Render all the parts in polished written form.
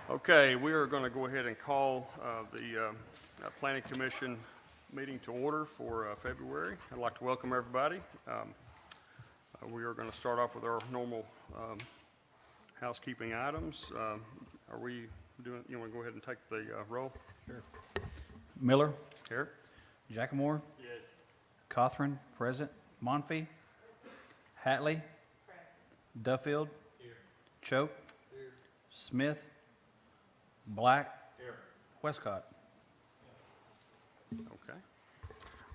Okay, we are going to go ahead and call the Planning Commission meeting to order for February. I'd like to welcome everybody. We are going to start off with our normal housekeeping items. Are we doing, you want to go ahead and take the roll? Sure. Miller. Here. Jackamore. Yes. Cothran, present. Monfee. Hatley. Duffield. Here. Choate. Here. Smith. Black. Here. Westcott. Okay.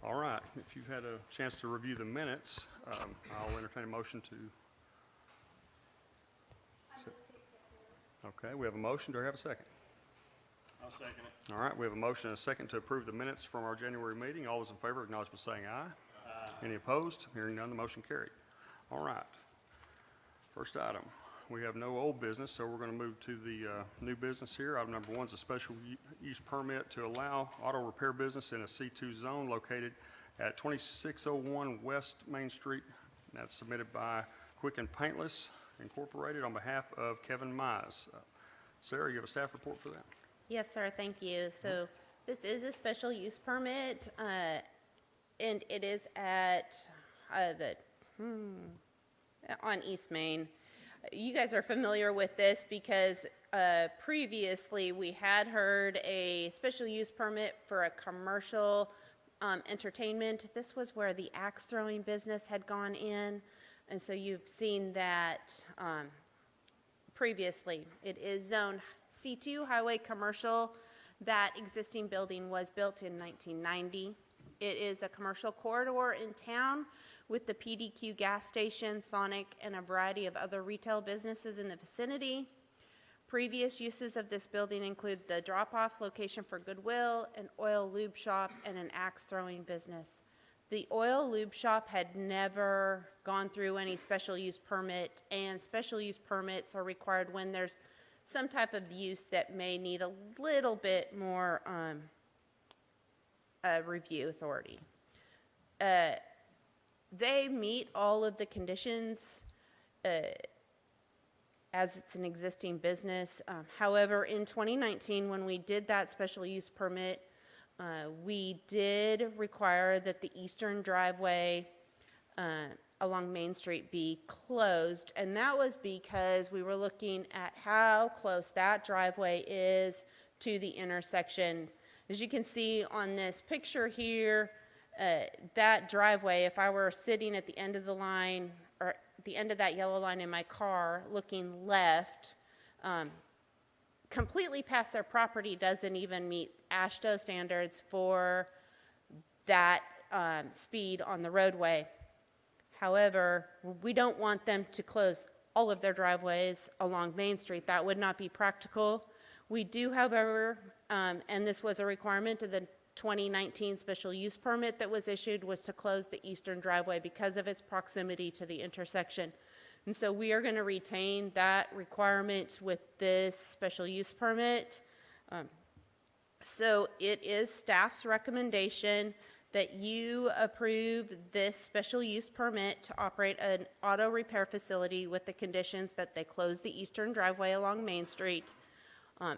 All right. If you've had a chance to review the minutes, I'll entertain a motion to. Okay, we have a motion. Do I have a second? I'll second it. All right, we have a motion and a second to approve the minutes from our January meeting. All those in favor acknowledge by saying aye. Aye. Any opposed? Hearing none, the motion carried. All right. First item, we have no old business, so we're going to move to the new business here. Item number one is a special use permit to allow auto repair business in a C2 zone located at 2601 West Main Street. That's submitted by Quick and Paintless Incorporated on behalf of Kevin Mize. Sarah, you have a staff report for that? Yes, sir. Thank you. So this is a special use permit, and it is at on East Main. You guys are familiar with this because previously we had heard a special use permit for a commercial entertainment. This was where the axe throwing business had gone in, and so you've seen that previously. It is zone C2 highway commercial. That existing building was built in 1990. It is a commercial corridor in town with the PDQ gas station, Sonic, and a variety of other retail businesses in the vicinity. Previous uses of this building include the drop-off location for Goodwill, an oil lube shop, and an axe throwing business. The oil lube shop had never gone through any special use permit, and special use permits are required when there's some type of use that may need a little bit more review authority. They meet all of the conditions as it's an existing business. However, in 2019, when we did that special use permit, we did require that the eastern driveway along Main Street be closed, and that was because we were looking at how close that driveway is to the intersection. As you can see on this picture here, that driveway, if I were sitting at the end of the line, or the end of that yellow line in my car, looking left, completely past their property doesn't even meet AASHTO standards for that speed on the roadway. However, we don't want them to close all of their driveways along Main Street. That would not be practical. We do, however, and this was a requirement of the 2019 special use permit that was issued, was to close the eastern driveway because of its proximity to the intersection. And so we are going to retain that requirement with this special use permit. So it is staff's recommendation that you approve this special use permit to operate an auto repair facility with the conditions that they close the eastern driveway along Main Street.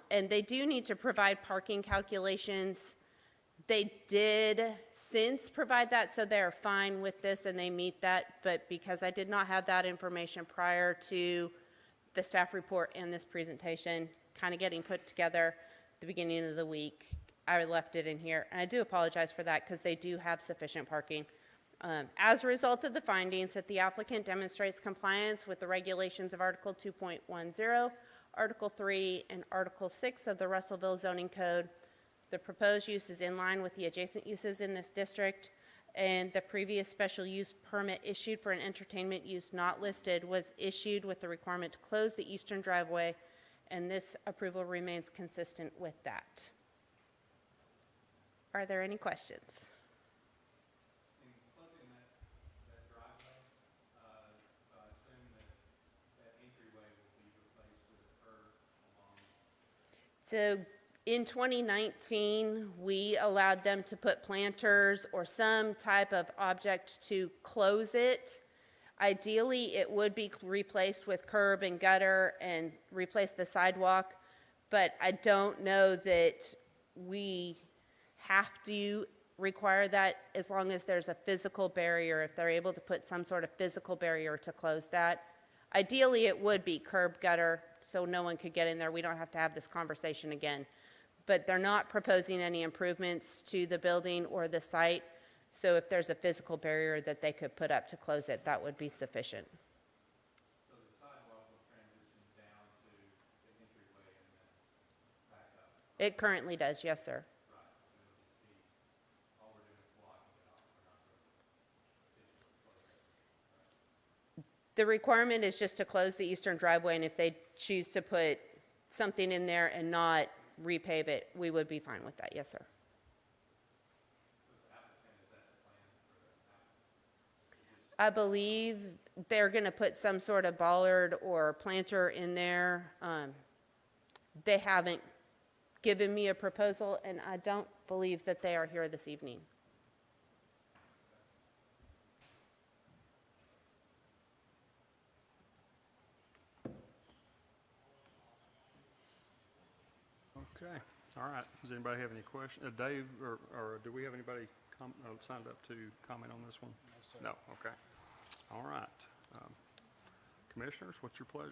And they do need to provide parking calculations. They did since provide that, so they're fine with this and they meet that, but because I did not have that information prior to the staff report and this presentation kind of getting put together at the beginning of the week, I left it in here, and I do apologize for that because they do have sufficient parking. As a result of the findings that the applicant demonstrates compliance with the regulations of Article 2.10, Article 3, and Article 6 of the Russellville Zoning Code, the proposed use is in line with the adjacent uses in this district, and the previous special use permit issued for an entertainment use not listed was issued with the requirement to close the eastern driveway, and this approval remains consistent with that. Are there any questions? In closing that driveway, so I assume that entryway will be replaced with a curb along. So in 2019, we allowed them to put planters or some type of object to close it. Ideally, it would be replaced with curb and gutter and replace the sidewalk. but I don't know that we have to require that as long as there's a physical barrier, if they're able to put some sort of physical barrier to close that. Ideally, it would be curb gutter, so no one could get in there. We don't have to have this conversation again. But they're not proposing any improvements to the building or the site, so if there's a physical barrier that they could put up to close it, that would be sufficient. So the sidewalk will transition down to the entryway and then back up. It currently does, yes, sir. Right, so it'll just be, all we're doing is blocking it off, we're not going to officially close it. The requirement is just to close the eastern driveway, and if they choose to put something in there and not repave it, we would be fine with that, yes, sir. I believe they're going to put some sort of bollard or planter in there. They haven't given me a proposal, and I don't believe that they are here this evening. Okay, all right. Does anybody have any questions? Dave, or do we have anybody signed up to comment on this one? No, okay. All right. Commissioners, what's your pleasure?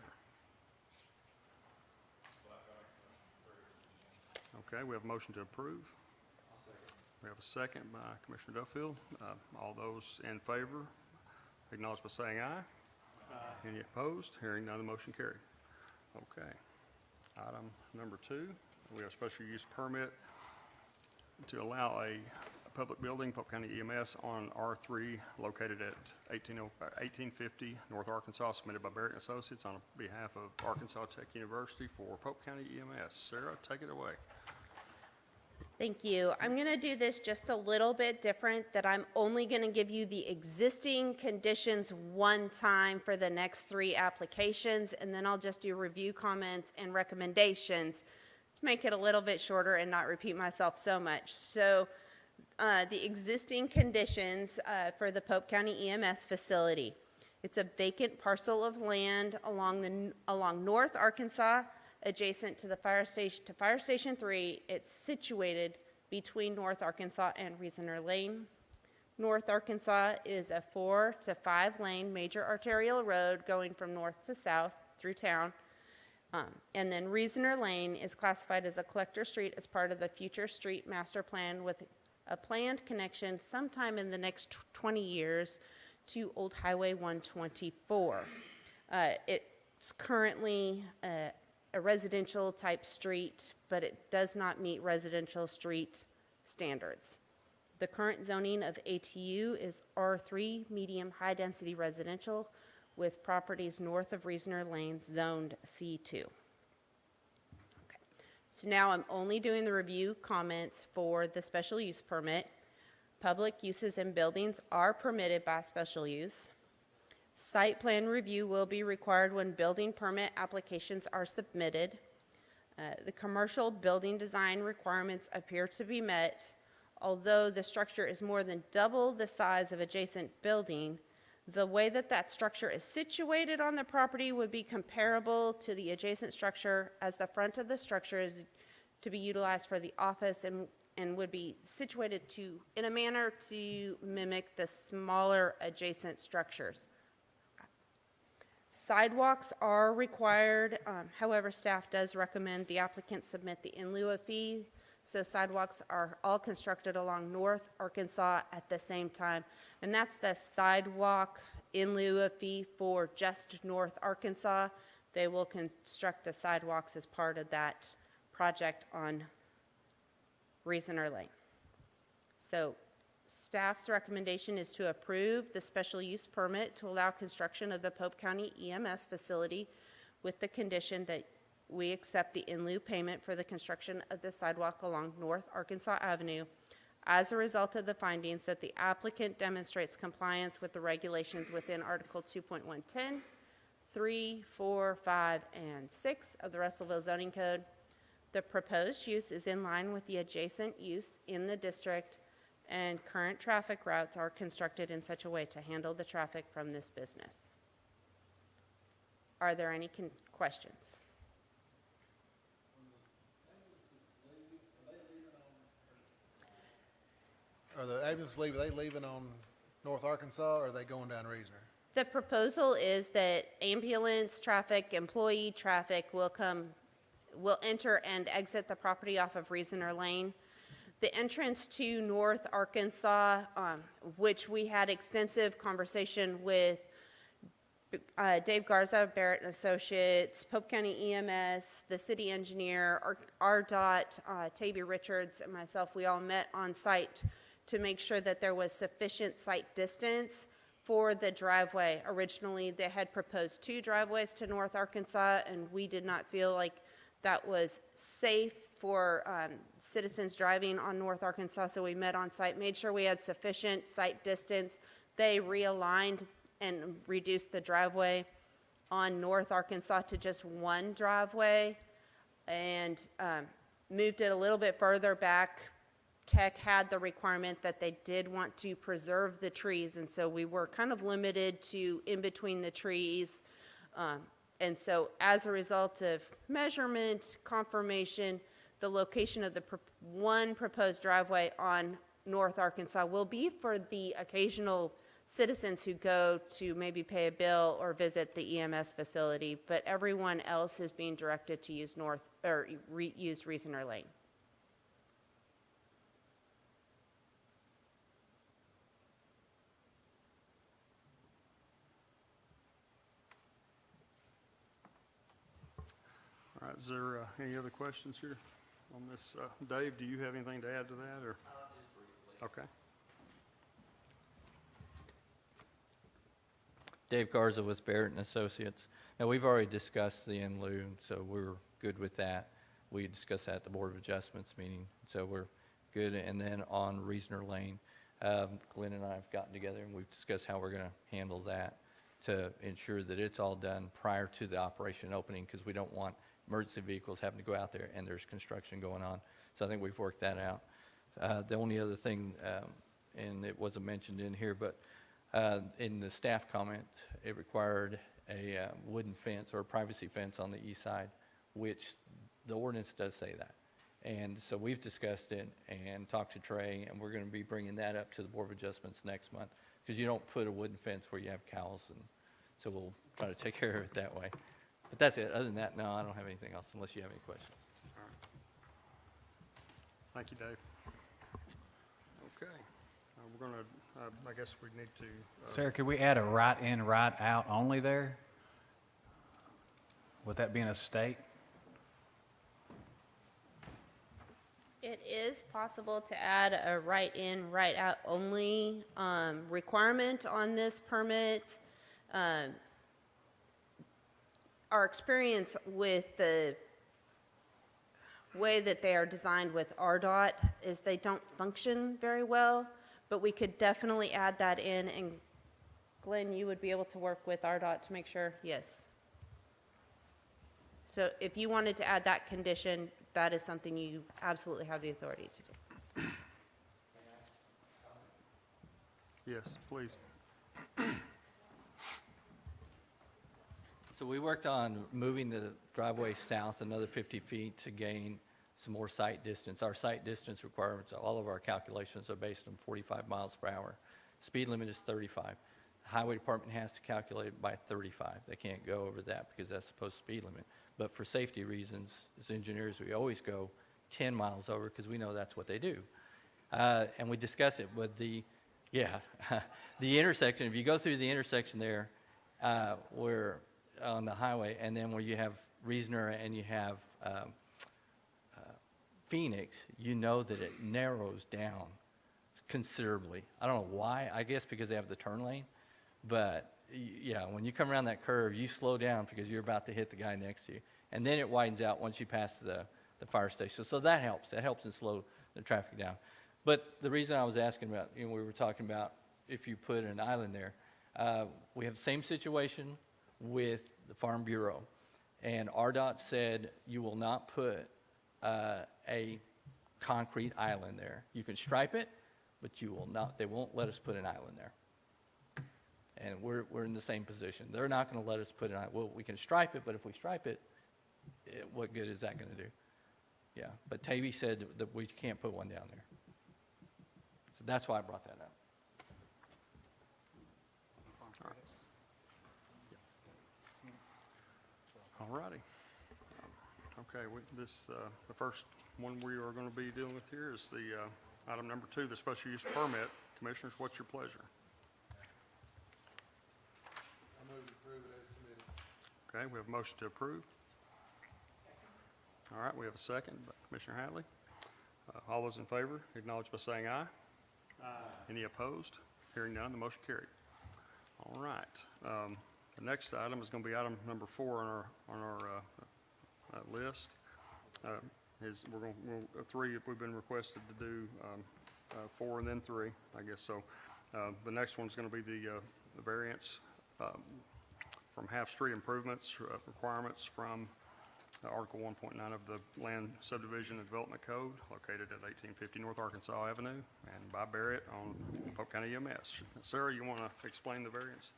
Okay, we have a motion to approve. We have a second by Commissioner Duffield. All those in favor, acknowledge by saying aye. Aye. Any opposed? Hearing none, the motion carried. Okay. Item number 2, we have a special use permit to allow a public building, Polk County EMS, on R3 located at 1850 North Arkansas, submitted by Barrett and Associates on behalf of Arkansas Tech University for Polk County EMS. Sarah, take it away. Thank you. I'm going to do this just a little bit different, that I'm only going to give you the existing conditions one time for the next 3 applications, and then I'll just do review comments and recommendations to make it a little bit shorter and not repeat myself so much. So the existing conditions for the Pope County EMS facility. It's a vacant parcel of land along North Arkansas, adjacent to the fire station 3. It's situated between North Arkansas and Reasoner Lane. North Arkansas is a 4 to 5 lane major arterial road going from north to south through town. And then Reasoner Lane is classified as a collector street as part of the future street master plan with a planned connection sometime in the next 20 years to Old Highway 124. It's currently a residential type street, but it does not meet residential street standards. The current zoning of ATU is R3, medium high density residential, with properties north of Reasoner Lane zoned C2. Okay. So now I'm only doing the review comments for the special use permit. Public uses in buildings are permitted by special use. Site plan review will be required when building permit applications are submitted. The commercial building design requirements appear to be met. Although the structure is more than double the size of adjacent building, the way that that structure is situated on the property would be comparable to the adjacent structure, as the front of the structure is to be utilized for the office and would be situated in a manner to mimic the smaller adjacent structures. Sidewalks are required, however, staff does recommend the applicant submit the in lieu of fee, so sidewalks are all constructed along North Arkansas at the same time, and that's the sidewalk in lieu of fee for just North Arkansas. They will construct the sidewalks as part of that project on Reasoner Lane. So staff's recommendation is to approve the special use permit to allow construction of the Pope County EMS facility with the condition that we accept the in lieu payment for the construction of the sidewalk along North Arkansas Avenue as a result of the findings that the applicant demonstrates compliance with the regulations within Article 2.110, 3, 4, 5, and 6 of the Russellville Zoning Code. The proposed use is in line with the adjacent use in the district, and current traffic routes are constructed in such a way to handle the traffic from this business. Are there any questions? Are the ambulance are they leaving on North Arkansas, or are they going down Reasoner? The proposal is that ambulance traffic, employee traffic will enter and exit the property off of Reasoner Lane. The entrance to North Arkansas, which we had extensive conversation with Dave Garza, Barrett and Associates, Pope County EMS, the city engineer, RDOT, Tabby Richards, and myself, we all met on site to make sure that there was sufficient site distance for the driveway. Originally, they had proposed 2 driveways to North Arkansas, and we did not feel like that was safe for citizens driving on North Arkansas, so we met on site, made sure we had sufficient site distance. They realigned and reduced the driveway on North Arkansas to just 1 driveway and moved it a little bit further back. Tech had the requirement that they did want to preserve the trees, and so we were kind of limited to in between the trees. And so as a result of measurement, confirmation, the location of the one proposed driveway on North Arkansas will be for the occasional citizens who go to maybe pay a bill or visit the EMS facility, but everyone else is being directed to use use Reasoner Lane. All right, is there any other questions here on this? Dave, do you have anything to add to that, or? Just briefly. Okay. Dave Garza with Barrett and Associates. Now, we've already discussed the in lieu, so we're good with that. We discussed that at the Board of Adjustments meeting, so we're good. And then on Reasoner Lane, Glenn and I have gotten together and we've discussed how we're going to handle that to ensure that it's all done prior to the operation opening, because we don't want emergency vehicles having to go out there and there's construction going on. So I think we've worked that out. The only other thing, and it wasn't mentioned in here, but in the staff comment, it required a wooden fence or a privacy fence on the east side, which the ordinance does say that. And so we've discussed it and talked to Trey, and we're going to be bringing that up to the Board of Adjustments next month, because you don't put a wooden fence where you have cows, and so we'll try to take care of it that way. But that's it. Other than that, no, I don't have anything else unless you have any questions. All right. Thank you, Dave. Okay. We're going to, I guess we need to. Sarah, could we add a right in, right out only there? Would that be in a state? It is possible to add a right in, right out only requirement on this permit. Our experience with the way that they are designed with RDOT is they don't function very well, but we could definitely add that in, and Glenn, you would be able to work with RDOT to make sure, yes. So if you wanted to add that condition, that is something you absolutely have the authority to do. Yes, please. So we worked on moving the driveway south another 50 feet to gain some more sight distance. Our sight distance requirements, all of our calculations are based on 45 miles per hour. Speed limit is 35. The highway department has to calculate it by 35. They can't go over that because that's supposed speed limit. But for safety reasons, as engineers, we always go 10 miles over because we know that's what they do. And we discuss it with the intersection. If you go through the intersection there, where on the highway, and then where you have Reasoner and you have Phoenix, you know that it narrows down considerably. I don't know why. I guess because they have the turn lane. But yeah, when you come around that curve, you slow down because you're about to hit the guy next to you. And then it widens out once you pass the fire station. So that helps. That helps and slow the traffic down. But the reason I was asking about, we were talking about if you put an island there, we have the same situation with the Farm Bureau. And RDOT said you will not put a concrete island there. You can stripe it, but you will not. They won't let us put an island there. And we're in the same position. They're not going to let us put an island. Well, we can stripe it, but if we stripe it, what good is that going to do? Yeah, but Tavy said that we can't put one down there. So that's why I brought that up. All righty. Okay, the first one we are going to be dealing with here is the item number 2, the special use permit. Commissioners, what's your pleasure? I move to approve it as submitted. Okay, we have a motion to approve. All right, we have a second by Commissioner Hatley. All those in favor, acknowledge by saying aye. Aye. Any opposed? Hearing none, the motion carried. All right. The next item is going to be item number 4 on our list. Three, we've been requested to do 4 and then 3, I guess. So the next one's going to be the variance from half-street improvements requirements from Article 1.9 of the Land Subdivision and Development Code, located at 1850 North Arkansas Avenue, and by Barrett on Polk County EMS. Sarah, you want to explain the variance?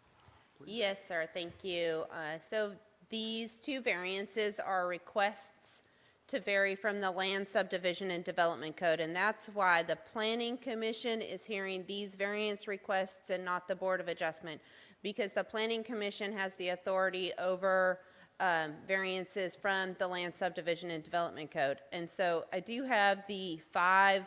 Yes, sir, thank you. So these 2 variances are requests to vary from the Land Subdivision and Development Code, and that's why the Planning Commission is hearing these variance requests and not the Board of Adjustment, because the Planning Commission has the authority over variances from the Land Subdivision and Development Code. And so I do have the 5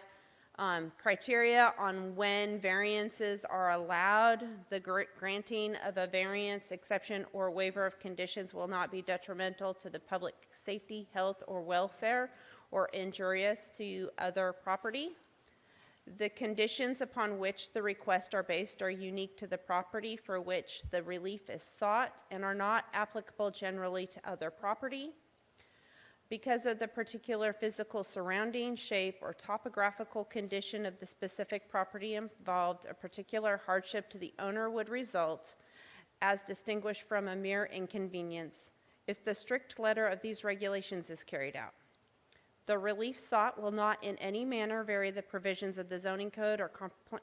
criteria on when variances are allowed. The granting of a variance, exception, or waiver of conditions will not be detrimental to the public safety, health, or welfare, or injurious to other property. The conditions upon which the requests are based are unique to the property for which the relief is sought and are not applicable generally to other property. Because of the particular physical surrounding, shape, or topographical condition of the specific property involved, a particular hardship to the owner would result, as distinguished from a mere inconvenience, if the strict letter of these regulations is carried out. The relief sought will not in any manner vary the provisions of the zoning code or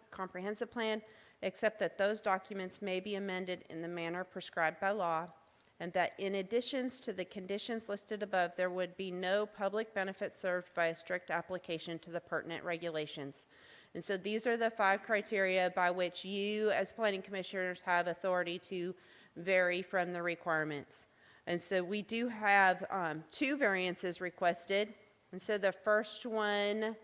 comprehensive plan, except that those documents may be amended in the manner prescribed by law, and that in addition to the conditions listed above, there would be no public benefit served by a strict application to the pertinent regulations. And so these are the 5 criteria by which you, as planning commissioners, have authority to vary from the requirements. And so we do have 2 variances requested. And so the first one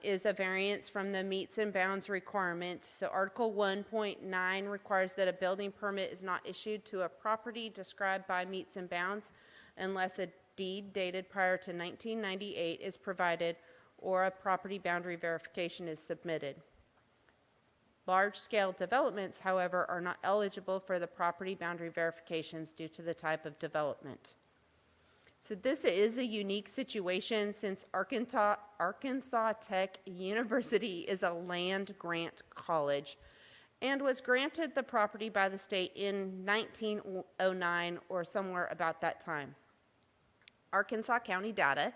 is a variance from the meets and bounds requirement. So Article 1.9 requires that a building permit is not issued to a property described by meets and bounds unless a deed dated prior to 1998 is provided or a property boundary verification is submitted. Large-scale developments, however, are not eligible for the property boundary verifications due to the type of development. So this is a unique situation since Arkansas Tech University is a land grant college and was granted the property by the state in 1909 or somewhere about that time. Arkansas County data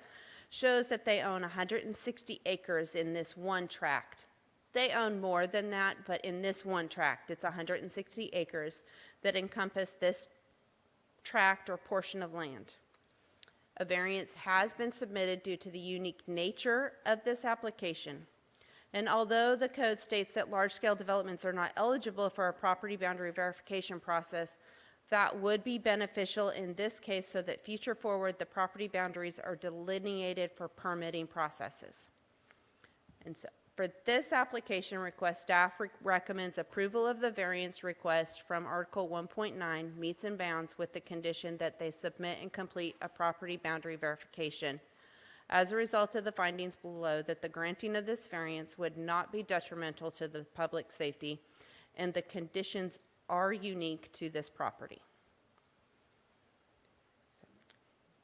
shows that they own 160 acres in this one tract. They own more than that, but in this one tract, it's 160 acres that encompass this tract or portion of land. A variance has been submitted due to the unique nature of this application. And although the code states that large-scale developments are not eligible for a property boundary verification process, that would be beneficial in this case so that future forward the property boundaries are delineated for permitting processes. And so for this application request, staff recommends approval of the variance request from Article 1.9 meets and bounds with the condition that they submit and complete a property boundary verification. As a result of the findings below, that the granting of this variance would not be detrimental to the public safety, and the conditions are unique to this property.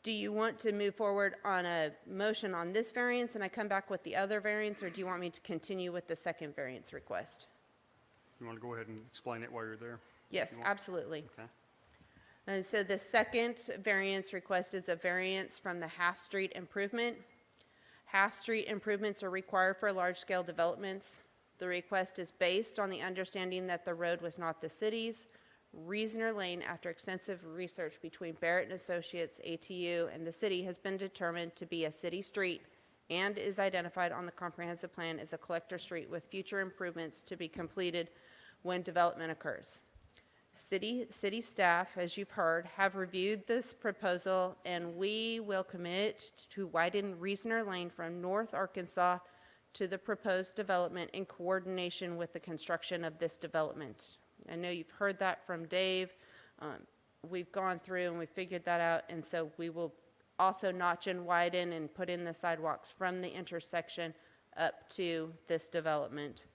Do you want to move forward on a motion on this variance and I come back with the other variance, or do you want me to continue with the second variance request? You want to go ahead and explain it while you're there? Yes, absolutely. Okay. And so the second variance request is a variance from the half-street improvement. Half-street improvements are required for large-scale developments. The request is based on the understanding that the road was not the city's. Reasoner Lane, after extensive research between Barrett and Associates, ATU, and the city, has been determined to be a city street and is identified on the comprehensive plan as a collector street with future improvements to be completed when development occurs. City staff, as you've heard, have reviewed this proposal, and we will commit to widen Reasoner Lane from North Arkansas to the proposed development in coordination with the construction of this development. I know you've heard that from Dave. We've gone through and we figured that out, and so we will also notch and widen and put in the sidewalks from the intersection up to this development.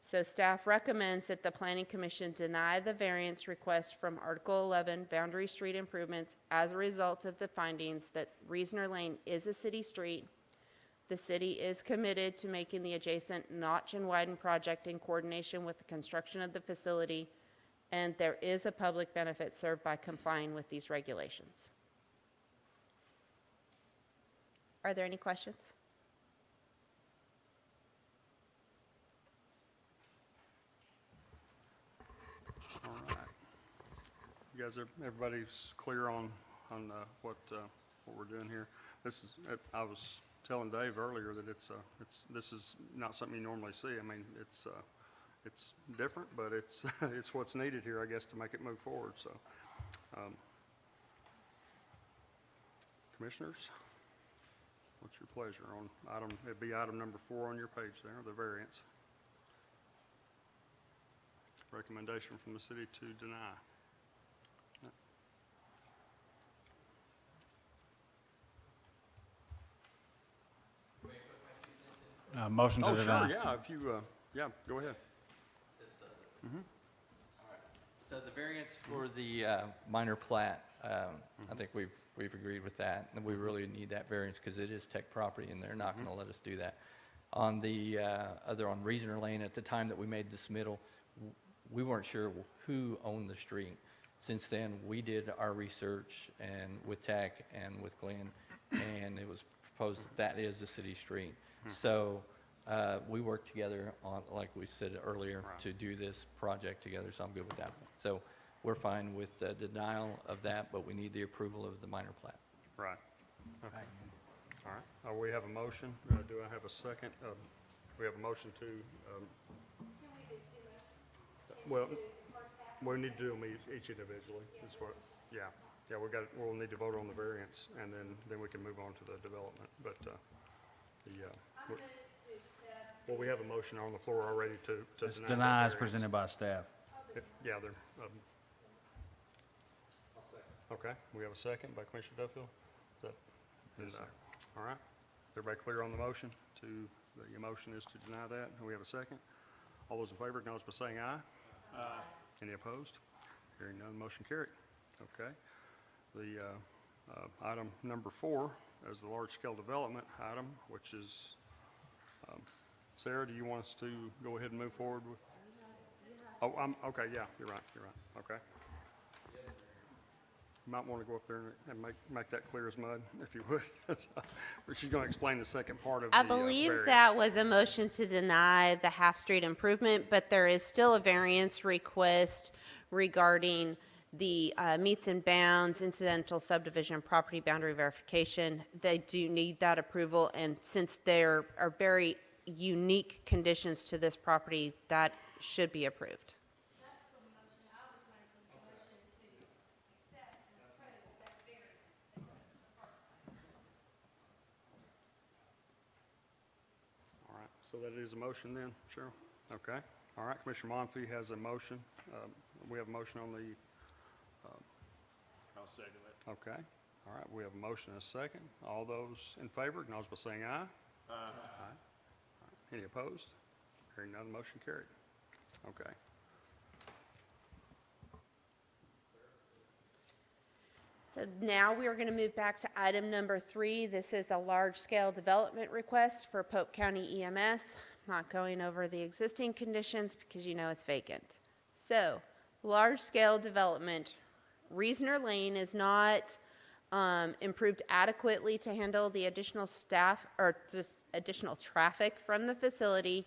So staff recommends that the Planning Commission deny the variance request from Article 11, Boundary Street Improvements, as a result of the findings that Reasoner Lane is a city street. The city is committed to making the adjacent notch and widen project in coordination with the construction of the facility, and there is a public benefit served by complying with these regulations. Are there any questions? All right. You guys, everybody's clear on what we're doing here? This is, I was telling Dave earlier that this is not something you normally see. I mean, it's different, but it's, it's what's needed here, I guess, to make it move forward, so. Commissioners, what's your pleasure on it'd be item number 4 on your page there, the variance. Recommendation from the city to deny. Motion to Oh, deny. sure, yeah, if you, yeah, go ahead. So the variance for the minor plat, I think we've agreed with that, and we really need that variance because it is tech property, and they're not going to let us do that. On the on Reasoner Lane, at the time that we made the submittal, we weren't sure who owned the street. Since then, we did our research and with Tech and with Glenn, and it was proposed that is a city street. So we worked together on, like we said earlier, Right. to do this project together, so I'm good with that. So we're fine with the denial of that, but we need the approval of the minor plat. Right. Okay. All right. We have a motion. Do I have a second? We have a motion to, well, we need to do them each individually. Is what, yeah. Yeah, we'll need to vote on the variance, and then we can move on to the development. But well, we have a motion on the floor already to It's deny the deny as variance. presented by staff. Yeah, they're, okay, we have a second by Commissioner Duffield. All right, everybody clear on the motion the motion is to deny that, and we have a second? All those in favor, acknowledge by saying aye. Aye. Any opposed? Hearing none, motion carried. Okay. The item number 4 is the large-scale development item, which is, Sarah, do you want us to go ahead and move forward with? Oh, okay, yeah, you're right, okay. You might want to go up there and make that clear as mud, if you would. She's going to explain the second part of the I believe variance. that was a motion to deny the half-street improvement, but there is still a variance request regarding the meets and bounds, incidental subdivision, property boundary verification. They do need that approval, and since there are very unique conditions to this property, that should be approved. All right, so that is a motion then, Cheryl? Okay, all right, Commissioner Monfrey has a motion. We have a motion on the, I'll second that. okay, all right, we have a motion and a second. All those in favor, acknowledge by saying aye. Aye. All right. Any opposed? Hearing none, motion carried. Okay. So now we are going to move back to item number 3. This is a large-scale development request for Pope County EMS. I'm not going over the existing conditions because you know it's vacant. So, large-scale development. Reasoner Lane is not improved adequately to handle the additional staff or just additional traffic from the facility.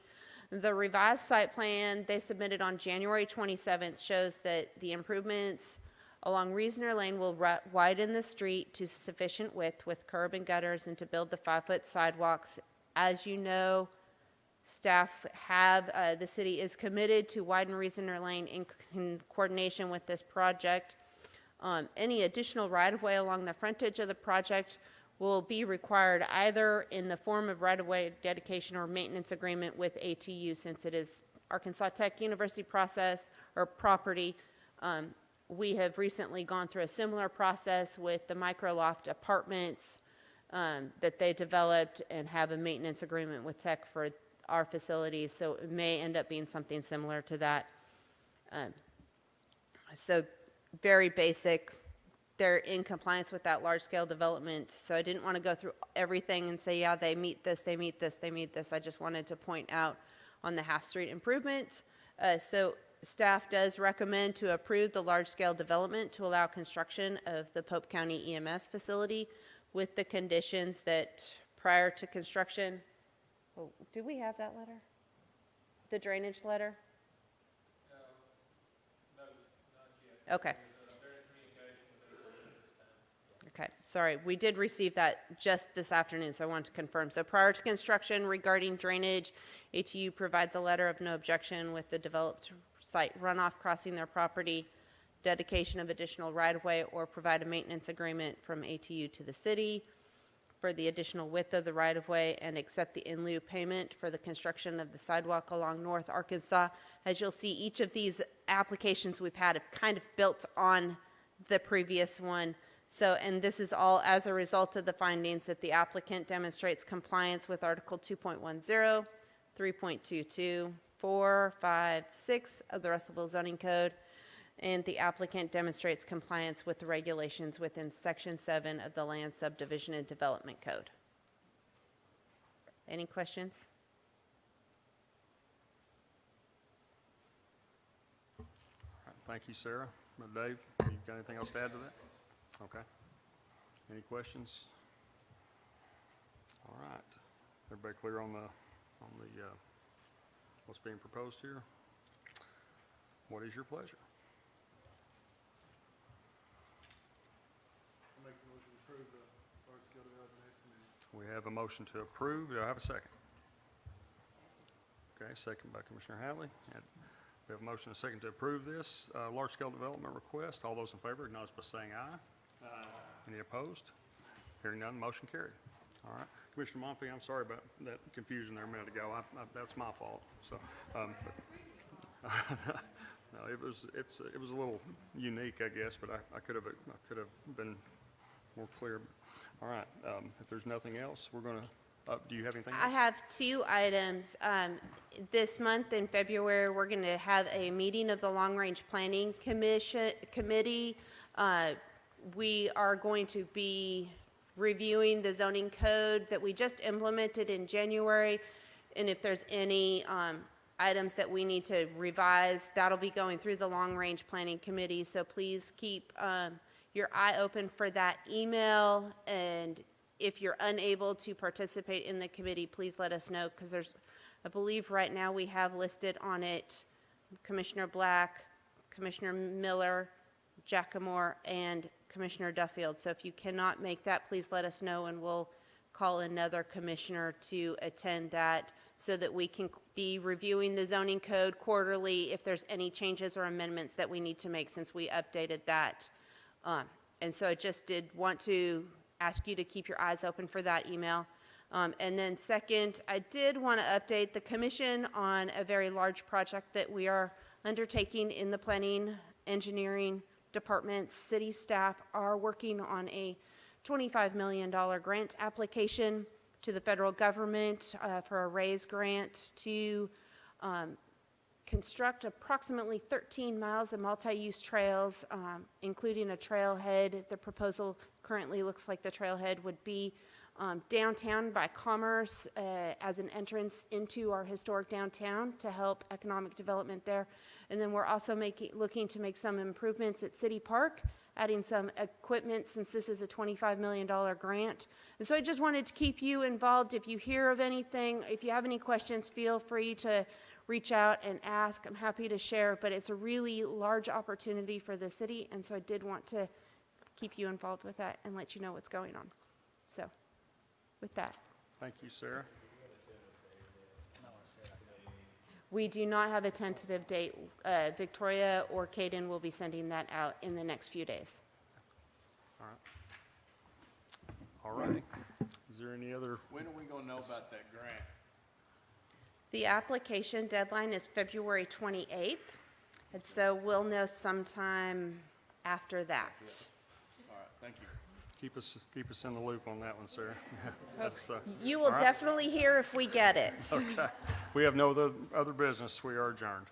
The revised site plan they submitted on January 27th shows that the improvements along Reasoner Lane will widen the street to sufficient width with curb and gutters and to build the 5-foot sidewalks. As you know, staff the city is committed to widen Reasoner Lane in coordination with this project. Any additional right-of-way along the frontage of the project will be required either in the form of right-of-way dedication or maintenance agreement with ATU, since it is Arkansas Tech University process or property. We have recently gone through a similar process with the microloft apartments that they developed and have a maintenance agreement with Tech for our facilities, so it may end up being something similar to that. So very basic. They're in compliance with that large-scale development, so I didn't want to go through everything and say, yeah, they meet this, they meet this, they meet this. I just wanted to point out on the half-street improvement. So staff does recommend to approve the large-scale development to allow construction of the Pope County EMS facility with the conditions that prior to construction, oh, do we have that letter? The drainage letter? No, not yet. Okay. They're in communication with their this time. Okay, sorry, we did receive that just this afternoon, so I wanted to confirm. So prior to construction regarding drainage, ATU provides a letter of no objection with the developed site runoff crossing their property, dedication of additional right-of-way, or provide a maintenance agreement from ATU to the city for the additional width of the right-of-way and accept the in lieu payment for the construction of the sidewalk along North Arkansas. As you'll see, each of these applications we've had have kind of built on the previous one. So, and this is all as a result of the findings that the applicant demonstrates compliance with Article 2.10, 3.22, 4, 5, 6 of the Russellville zoning code, and the applicant demonstrates compliance with the regulations within Section 7 of the Land Subdivision and Development Code. Any questions? All right, thank you, Sarah. Dave, you got anything else to add to that? Okay. Any questions? All right. Everybody clear on the what's being proposed here? What is your pleasure? I'll make the motion to approve the large-scale development estimate. We have a motion to approve. Do I have a second? Okay, second by Commissioner Hadley. And we have a motion and a second to approve this large-scale development request. All those in favor acknowledge by saying aye. Any opposed? Hearing none, motion carried. All right. Commissioner Monfey, I'm sorry about that confusion there a minute ago. That's my fault. So, no, it was a little unique, I guess, but I could have been more clear. All right. If there's nothing else, we're going to. Do you have anything else? I have two items. This month in February, we're going to have a meeting of the Long Range Planning Committee. We are going to be reviewing the zoning code that we just implemented in January, and if there's any items that we need to revise, that'll be going through the Long Range Planning Committee, so please keep your eye open for that email, and if you're unable to participate in the committee, please let us know, because there's, I believe right now we have listed on it Commissioner Black, Commissioner Miller, Jackamore, and Commissioner Duffield. So if you cannot make that, please let us know, and we'll call another commissioner to attend that so that we can be reviewing the zoning code quarterly if there's any changes or amendments that we need to make since we updated that. And so I just did want to ask you to keep your eyes open for that email. And then second, I did want to update the commission on a very large project that we are undertaking in the planning, engineering department. City staff are working on a $25 million grant application to the federal government for a RAISE grant to construct approximately 13 miles of multi-use trails, including a trailhead. The proposal currently looks like the trailhead would be downtown by Commerce as an entrance into our historic downtown to help economic development there. And then we're also looking to make some improvements at City Park, adding some equipment since this is a $25 million grant. And so I just wanted to keep you involved. If you hear of anything, if you have any questions, feel free to reach out and ask. I'm happy to share, but it's a really large opportunity for the city, and so I did want to keep you involved with that and let you know what's going on. So, with that. Thank you, Sarah. We do not have a tentative date. Victoria or Caden will be sending that out in the next few days. All righty. Is there any other, When are we gonna know about that grant? The application deadline is February 28th, and so we'll know sometime after that. All right, thank you. keep us in the loop on that one, Sarah. That's, You will all right. definitely hear if we get it. Okay. We have no other business. We are adjourned.